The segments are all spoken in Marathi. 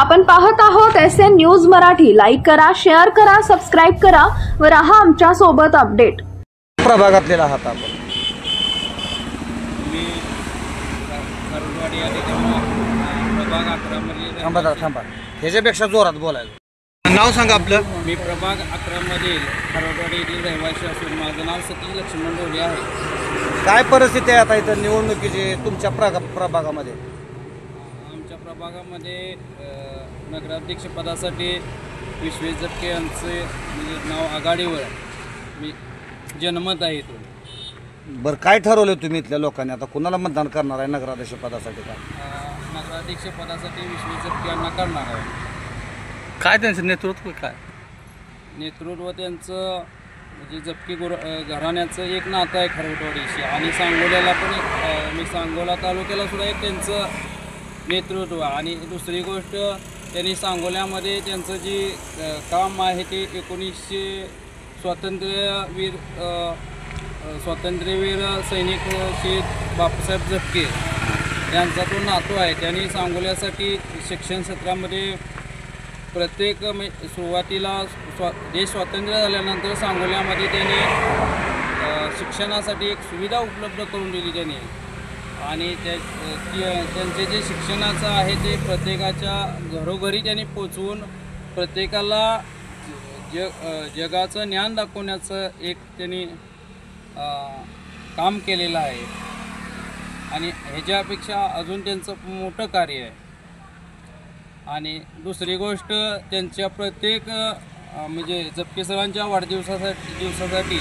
आपण पाहत आहोत SN न्यूज मराठी। लाईक करा, शेअर करा, सबस्क्राइब करा व रहा आमच्या सोबत अपडेट। प्रभागातले आहात आपण? मी खरडवाडी आणि प्रभाग 11 मध्ये थांबा ह्याच्यापेक्षा जोरात बोलायचं। नाव सांगा आपलं। मी प्रभाग 11 मधील खरडवाडी येथील रहिवासी असून माझं नाव सतीश लक्ष्मण ढोले आहे। काय परिस्थिती आहे आता इथं निवडणुकीची तुमच्या प्रभागामध्ये? आमच्या प्रभागामध्ये नगराध्यक्ष पदासाठी विश्वेश जपके यांचे म्हणजे नाव आघाडीवर आहे। मी जनमत आहे इथून। बरं, काय ठरवलं तुम्ही इथल्या लोकांनी? आता कुणाला मतदान करणार आहे नगराध्यक्ष पदासाठी? काय नगराध्यक्ष पदासाठी विश्वेश जपके यांना करणार आहे। काय त्यांचं नेतृत्व? काय नेतृत्व त्यांचं म्हणजे जपके घराण्याचं एक नातं आहे खरवटवाडीशी, आणि सांगोल्याला पण मी सांगोला तालुक्याला सुद्धा एक त्यांचं नेतृत्व। आणि दुसरी गोष्ट, त्यांनी सांगोल्यामध्ये त्यांचं जे काम आहे ते 1900 स्वातंत्र्यवीर सैनिक श्री बापूसाहेब जपके यांचा तो नातू आहे। त्यांनी सांगोल्यासाठी शिक्षण क्षेत्रामध्ये प्रत्येक सुरुवातीला देश स्वातंत्र्य झाल्यानंतर सांगोल्यामध्ये त्यांनी शिक्षणासाठी एक सुविधा उपलब्ध करून दिली त्यांनी। आणि त्यांचे जे शिक्षणाचं आहे ते प्रत्येकाच्या घरोघरी त्यांनी पोचवून प्रत्येकाला जगाचं ज्ञान दाखवण्याचं एक त्यांनी काम केलेलं आहे। आणि ह्याच्यापेक्षा अजून त्यांचं मोठं कार्य आहे। आणि दुसरी गोष्ट, त्यांच्या प्रत्येक म्हणजे जपके सरांच्या वाढदिवसासाठी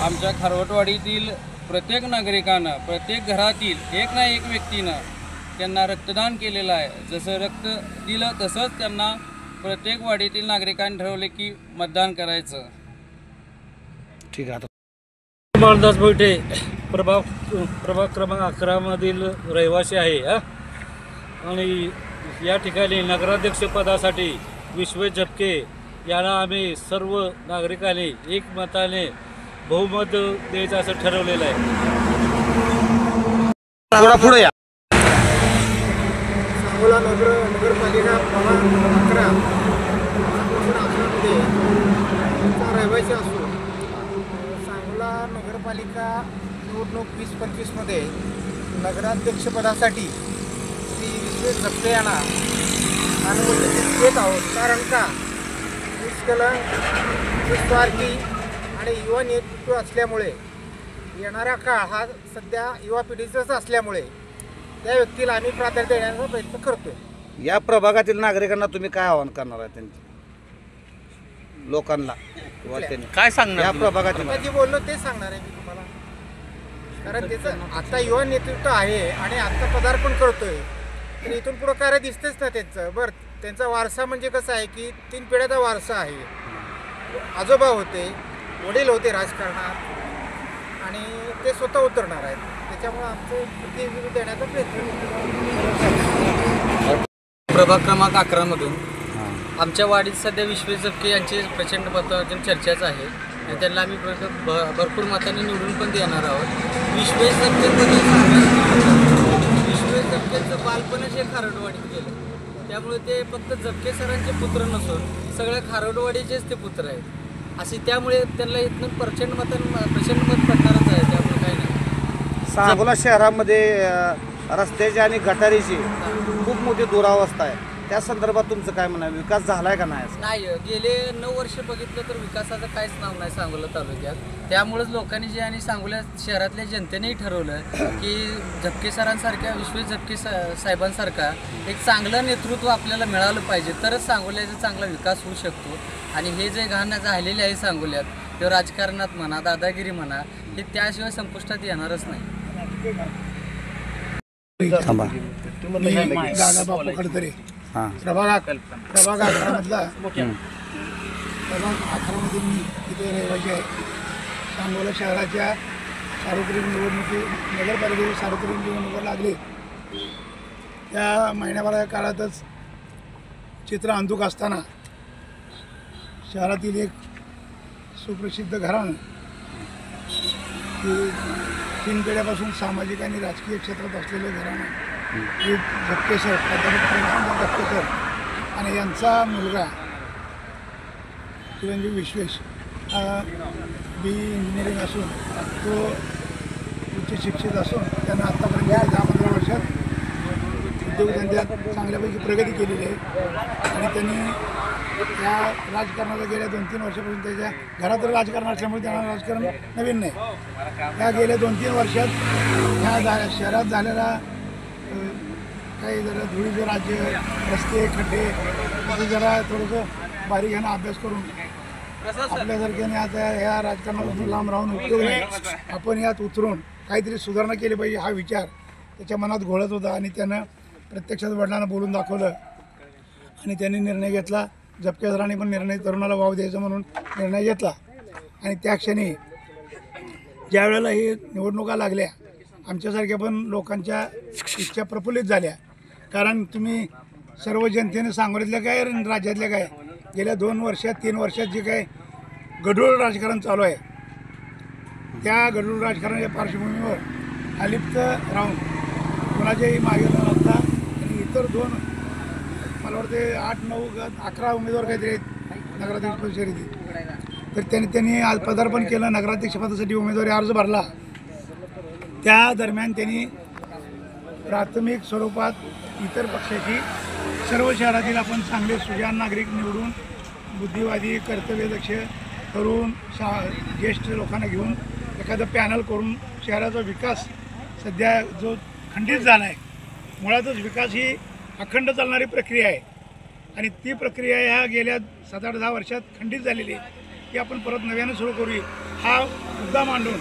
आमच्या खरवटवाडीतील प्रत्येक नागरिकानं, प्रत्येक घरातील एक ना एक व्यक्तीनं त्यांना रक्तदान केलेलं आहे। जसं रक्त दिलं तसंच त्यांना प्रत्येक वाडीतील नागरिकांनी ठरवले की मतदान करायचं। ठीक आहे। मालदास बैठे प्रभाग क्रमांक 11 मधील रहिवासी आहे आणि या ठिकाणी नगराध्यक्ष पदासाठी विश्वेश जपके यांना आम्ही सर्व नागरिकांनी एकमताने बहुमत द्यायचं असं ठरवलेलं आहे। पुढे या। सांगोला नगरपालिका प्रभाग 11 मध्ये रहिवासी असून सांगोला नगरपालिका निवडणूक 2025 मध्ये नगराध्यक्षपदासाठी श्री विश्वेश जपके यांना अनुमती देत आहोत। कारण का निष्कलंक, निस्वार्थी आणि युवा नेतृत्व असल्यामुळे, येणारा काळ हा सध्या युवा पिढीचाच असल्यामुळे त्या व्यक्तीला आम्ही प्राधान्य देण्याचा प्रयत्न करतोय। या प्रभागातील नागरिकांना तुम्ही काय आवाहन करणार आहे त्यांच्या लोकांना किंवा त्यांनी काय सांगणार? या प्रभागातील जे बोललो ते सांगणार आहे मी तुम्हाला। कारण त्याचं आता युवा नेतृत्व आहे आणि आता पदार्पण करतोय, तर इथून पुढं कार्य दिसतेच ना त्यांचं। बरं, त्यांचा वारसा म्हणजे कसं आहे की 3 पिढ्याचा वारसा आहे। आजोबा होते, वडील होते राजकारणात, आणि ते स्वतः उतरणार आहेत। त्याच्यामुळे आमचं प्रतिनिधित्व देण्याचा प्रयत्न। प्रभाग क्रमांक 11 मधून आमच्या वाडीत सध्या विश्वेश जपके यांची प्रचंड मतांची चर्चाच आहे आणि त्यांना आम्ही भरपूर मतांनी निवडून पण देणार आहोत। विश्वेश जपकेंचं बालपणच हे खारडवाडीत गेलं, त्यामुळे ते फक्त जपके सरांचे पुत्र नसून सगळ्या खारडवाडीचेच ते पुत्र आहेत असे, त्यामुळे त्यांना इथून प्रचंड मत पडणारच आहे। त्यामुळे काही नाही। सांगोला शहरामध्ये रस्त्याची आणि गटारीची खूप मोठी दुरावस्था आहे, त्या संदर्भात तुमचं काय म्हणणं? विकास झालाय का नाही? नाही, गेले 9 वर्ष बघितलं तर विकासाचं काहीच नाव नाही सांगोला तालुक्यात। त्यामुळेच लोकांनी जे आणि सांगोला शहरातल्या जनतेनेही ठरवलं की जपके सरांसारख्या, विश्वेश जपके साहेबांसारखा एक चांगलं नेतृत्व आपल्याला मिळालं पाहिजे, तरच सांगोल्याचा चांगला विकास होऊ शकतो। आणि हे जे घाण झालेले आहे सांगोल्यात, किंवा राजकारणात म्हणा, दादागिरी म्हणा, हे त्याशिवाय संपुष्टात येणारच नाही। दादा खडतरे प्रभाग 11 मधला प्रभाग 11 मध्ये मी तिथे रहिवासी आहे। सांगोला शहराच्या सार्वत्रिक नगरपालिकेची सार्वत्रिक निवडणुका लागली, त्या महिन्याभराच्या काळातच चित्र अंधुक असताना शहरातील एक सुप्रसिद्ध घराणं की 3 पिढ्यापासून सामाजिक आणि राजकीय क्षेत्रात असलेलं घराणं जपके सर, प्राध्यापक जपके सर आणि यांचा मुलगा चिरंजीव विश्वेश बी इंजिनिअरिंग असून तो उच्च शिक्षित असून त्यांना आत्तापर्यंत 10-15 वर्षात उद्योगधंद्यात चांगल्यापैकी प्रगती केलेली आहे आणि त्यांनी या राजकारणाला गेल्या 2-3 वर्षापासून त्याच्या घरात राजकारण असल्यामुळे त्यांना राजकारण नवीन नाही. त्या गेल्या 2-3 वर्षात ह्या शहरात झालेला काही जरा धुळीचं राज्य, रस्ते, खड्डे असं जरा थोडंसं बारीकानं अभ्यास करून आपल्यासारख्याने आता ह्या राजकारणापासून लांब राहून उपयोग नाही, आपण यात उतरून काहीतरी सुधारणा केली पाहिजे हा विचार त्याच्या मनात घोळत होता आणि त्यानं प्रत्यक्षात वडिलांना बोलून दाखवलं आणि त्यांनी निर्णय घेतला. झपके सरांनी पण निर्णय तरुणाला वाव द्यायचा म्हणून निर्णय घेतला आणि त्या क्षणी ज्या वेळेला ही निवडणुका लागल्या आमच्यासारख्या पण लोकांच्या इच्छा प्रफुल्लित झाल्या. कारण तुम्ही सर्व जनतेने सांगोल्यातल्या काय राज्यातल्या काय गेल्या 2 वर्षात 3 वर्षात जे काय गढूळ राजकारण चालू आहे त्या गढूळ राजकारणाच्या पार्श्वभूमीवर अलिप्त राहून कोणाच्याही मागे न लागता आणि इतर 2 मला वाटते 8-9-11 उमेदवार काहीतरी आहेत नगराध्यक्ष परिषदेत तर त्यांनी आज पदार्पण केलं. नगराध्यक्षपदासाठी उमेदवारी अर्ज भरला. त्या दरम्यान त्यांनी प्राथमिक स्वरूपात इतर पक्षाची सर्व शहरातील आपण चांगले सुजाण नागरिक निवडून बुद्धिवादी कर्तव्यदक्ष तरुण ज्येष्ठ लोकांना घेऊन एखादं पॅनल करून शहराचा विकास सध्या जो खंडित झाला आहे मुळातच विकास ही अखंड चालणारी प्रक्रिया आहे आणि ती प्रक्रिया ह्या गेल्या 7-8-10 वर्षात खंडित झालेली आहे की आपण परत नव्यानं सुरू करूया हा मुद्दा मांडून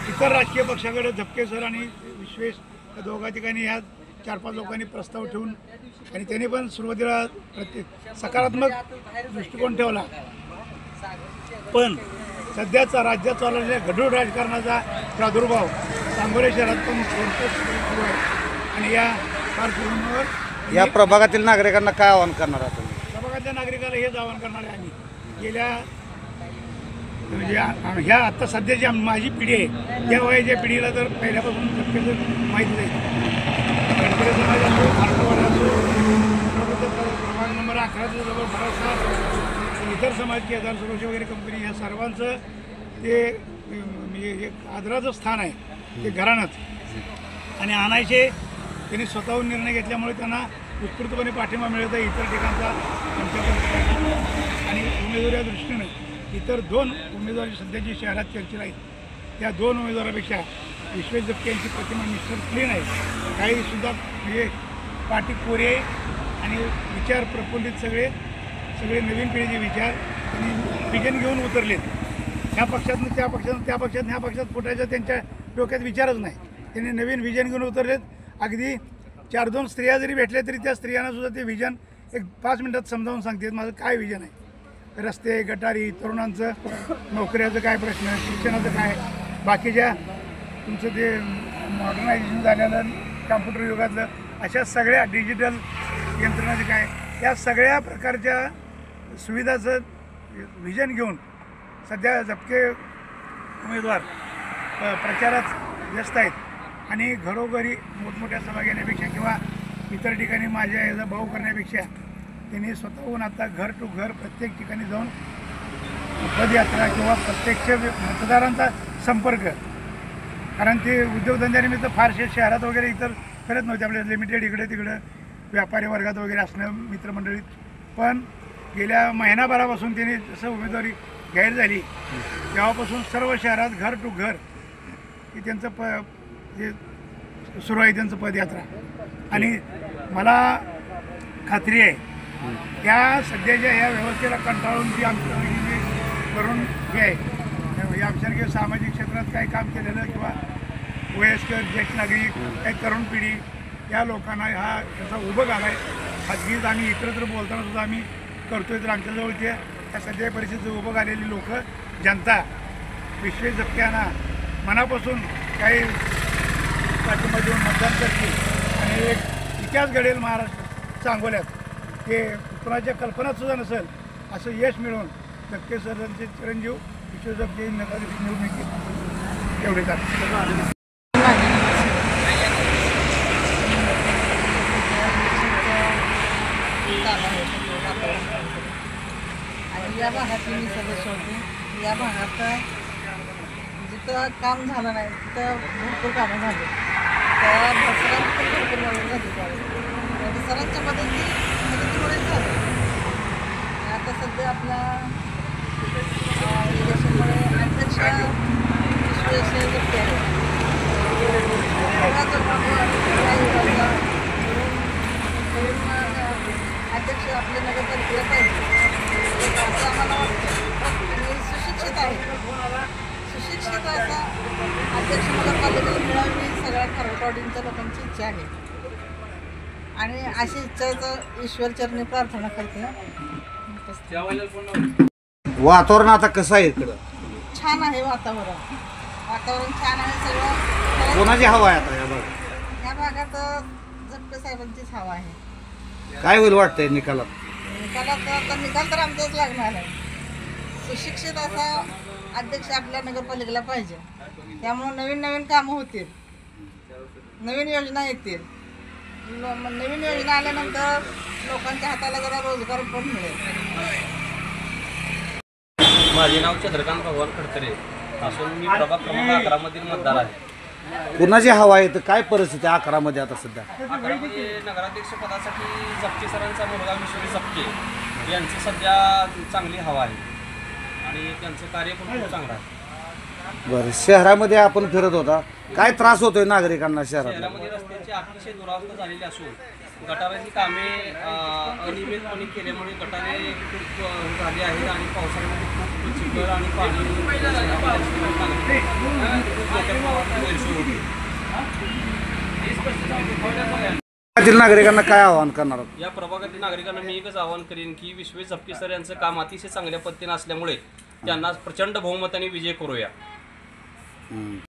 इतर राजकीय पक्षाकडे झपके सर आणि विश्वेश या दोघा ठिकाणी ह्या 4-5 लोकांनी प्रस्ताव ठेवून आणि त्यांनी पण सुरुवातीला सकारात्मक दृष्टिकोन ठेवला. पण सध्याचा राज्यात चाललेल्या गढूळ राजकारणाचा प्रादुर्भाव सांगोला शहरात पण सुरू आहे आणि या पार्श्वभूमीवर या प्रभागातील नागरिकांना काय आवाहन करणार आहात तुम्ही? प्रभागातल्या नागरिकाला हेच आवाहन करणार आहे आम्ही. गेल्या म्हणजे ह्या आत्ता सध्याची माझी पिढी आहे त्या वयाच्या पिढीला तर पहिल्यापासून शक्यतो माहीत नाही. गणपती समाज असो, भारतवाडा असो, प्रभाग नंबर 11चा जवळ बराचसा इतर समाज केदार सुरक्षा वगैरे कंपनी या सर्वांचं ते म्हणजे एक आदराचं स्थान आहे ते घराणंच आणि आणायचे त्यांनी स्वतःहून निर्णय घेतल्यामुळे त्यांना उत्स्फूर्तपणे पाठिंबा मिळत आहे. इतर ठिकाणचा आमच्याकडे आणि उमेदवारीच्या दृष्टीनं इतर 2 उमेदवारी सध्याची शहरात चर्चेला आहेत. त्या 2 उमेदवारापेक्षा विश्वेश झपके यांची प्रतिमा मिस्टर क्लीन आहे. काहीसुद्धा म्हणजे पाठी कोरी आहे आणि विचार प्रफुल्लित सगळे नवीन पिढीचे विचार त्यांनी विजन घेऊन उतरलेत. ह्या पक्षातून त्या पक्षातून त्या पक्षात ह्या पक्षात फुटायचा त्यांच्या डोक्यात विचारच नाही. त्यांनी नवीन विजन घेऊन उतरलेत. अगदी 4-2 स्त्रिया जरी भेटल्या तरी त्या स्त्रियांनासुद्धा ते विजन एक 5 मिनिटात समजावून सांगतात माझं काय विजन आहे. रस्ते, गटारी, तरुणांचं नोकऱ्याचं काय प्रश्न, शिक्षणाचं काय, बाकीच्या तुमचं ते मॉडर्नायझेशन झालेलं कॉम्प्युटर युगातलं अशा सगळ्या डिजिटल यंत्रणाचं काय या सगळ्या प्रकारच्या सुविधाचं विजन घेऊन सध्या झपके उमेदवार प्रचारात व्यस्त आहेत आणि घरोघरी मोठमोठ्या सभा घेण्यापेक्षा किंवा इतर ठिकाणी माझ्या याचा भाऊ करण्यापेक्षा त्यांनी स्वतःहून आता घर टू घर प्रत्येक ठिकाणी जाऊन पदयात्रा किंवा प्रत्यक्ष मतदारांचा संपर्क कारण ते उद्योगधंद्यानिमित्त फारसे शहरात वगैरे इतर करत नव्हते आपल्या लिमिटेड इकडे तिकडं व्यापारी वर्गात वगैरे असणं मित्रमंडळीत. पण गेल्या महिनाभरापासून त्यांनी जसं उमेदवारी जाहीर झाली तेव्हापासून सर्व शहरात घर टू घर की त्यांचं हे सुरू आहे त्यांचं पदयात्रा आणि मला खात्री आहे त्या सध्याच्या या व्यवस्थेला कंटाळून जी आमच्या जी करून हे आहे आमच्यासारखे सामाजिक क्षेत्रात काही काम केलेलं किंवा वयस्कर ज्येष्ठ नागरिक काही तरुण पिढी या लोकांना हा त्याचा उभं आला आहे. खाजगीत आम्ही इतरत्र बोलताना सुद्धा आम्ही करतोय तर आमच्याजवळचे या सध्या परिस्थितीत उभं आलेली लोक जनता विश्वेश झपके यांना मनापासून काही पाठिंबा देऊन मतदान करतील आणि एक इतिहास घडेल महाराष्ट्र सांगोल्यात ते कुणाच्या कल्पनातसुद्धा नसेल असं यश मिळवून झपके सरांचे चिरंजीव विश्वेश झपके नगराध्यक्ष निवडणुकीत एवढे जातात. चालू समितीची मी सदस्य होते. या भागात जिथं काम झालं नाही तिथं भरपूर कामं झाली. त्या सरांची पण भरपूर मदत झाली त्यावेळी. सरांच्या मदतीमुळेच झालं. आता सध्या आपल्या इलेक्शनमुळे अध्यक्ष विश्वेश्वर जप्ते आहे. अध्यक्ष आपले नगरपालिकेला पाहिजे असं आम्हाला वाटतं. आणि सुशिक्षित आहे. सुशिक्षित असा अध्यक्ष नगरपालिकेला मिळावी सगळ्या खरडवाडींच्या लोकांची इच्छा आहे. आणि अशी इच्छाच ईश्वरचरणी प्रार्थना करते. वातावरण आता कसं आहे इकडं? छान आहे वातावरण. वातावरण छान आहे. सगळं कोणाची हवा आहे आता या भागात? या भागात झपके साहेबांचीच हवा आहे. काय होईल वाटतंय निकालात? निकालात आता निकाल तर आमचाच लागणार आहे. सुशिक्षित असा अध्यक्ष आपल्या नगरपालिकेला पाहिजे. त्यामुळे नवीन नवीन कामं होतील. नवीन योजना येतील. नवीन योजना आल्यानंतर लोकांच्या हाताला जरा रोजगार पण मिळेल. माझे नाव चंद्रकांत भगवान खडतरे असून मी प्रभाग क्रमांक 11 मधील मतदार आहे. कुणाची हवा आहे तर काय परिस्थिती आहे 11 मध्ये आता सध्या? 11 मध्ये नगराध्यक्ष पदासाठी जप्ते सरांचा मुलगा विश्वजित जप्ते यांचं सध्या चांगली हवा आहे आणि त्यांचं कार्य पण खूप चांगलं आहे. बरं, शहरामध्ये आपण फिरत होता, काय त्रास होतोय नागरिकांना शहरात? शहरामध्ये रस्त्यांची अतिशय दुरावस्था झालेली असून गटारांची कामे अनियमितपणे केल्यामुळे गटारे खूप झाली आहेत आणि पावसाळ्यामध्ये खूप चिखल आणि पाणी नागरिकांना काय आवाहन करणार? या प्रभागातील नागरिकांना मी एकच आवाहन करेन की विश्वेश जप्ते सर यांचं काम अतिशय चांगल्या पद्धतीने असल्यामुळे त्यांना प्रचंड बहुमताने विजय करूया.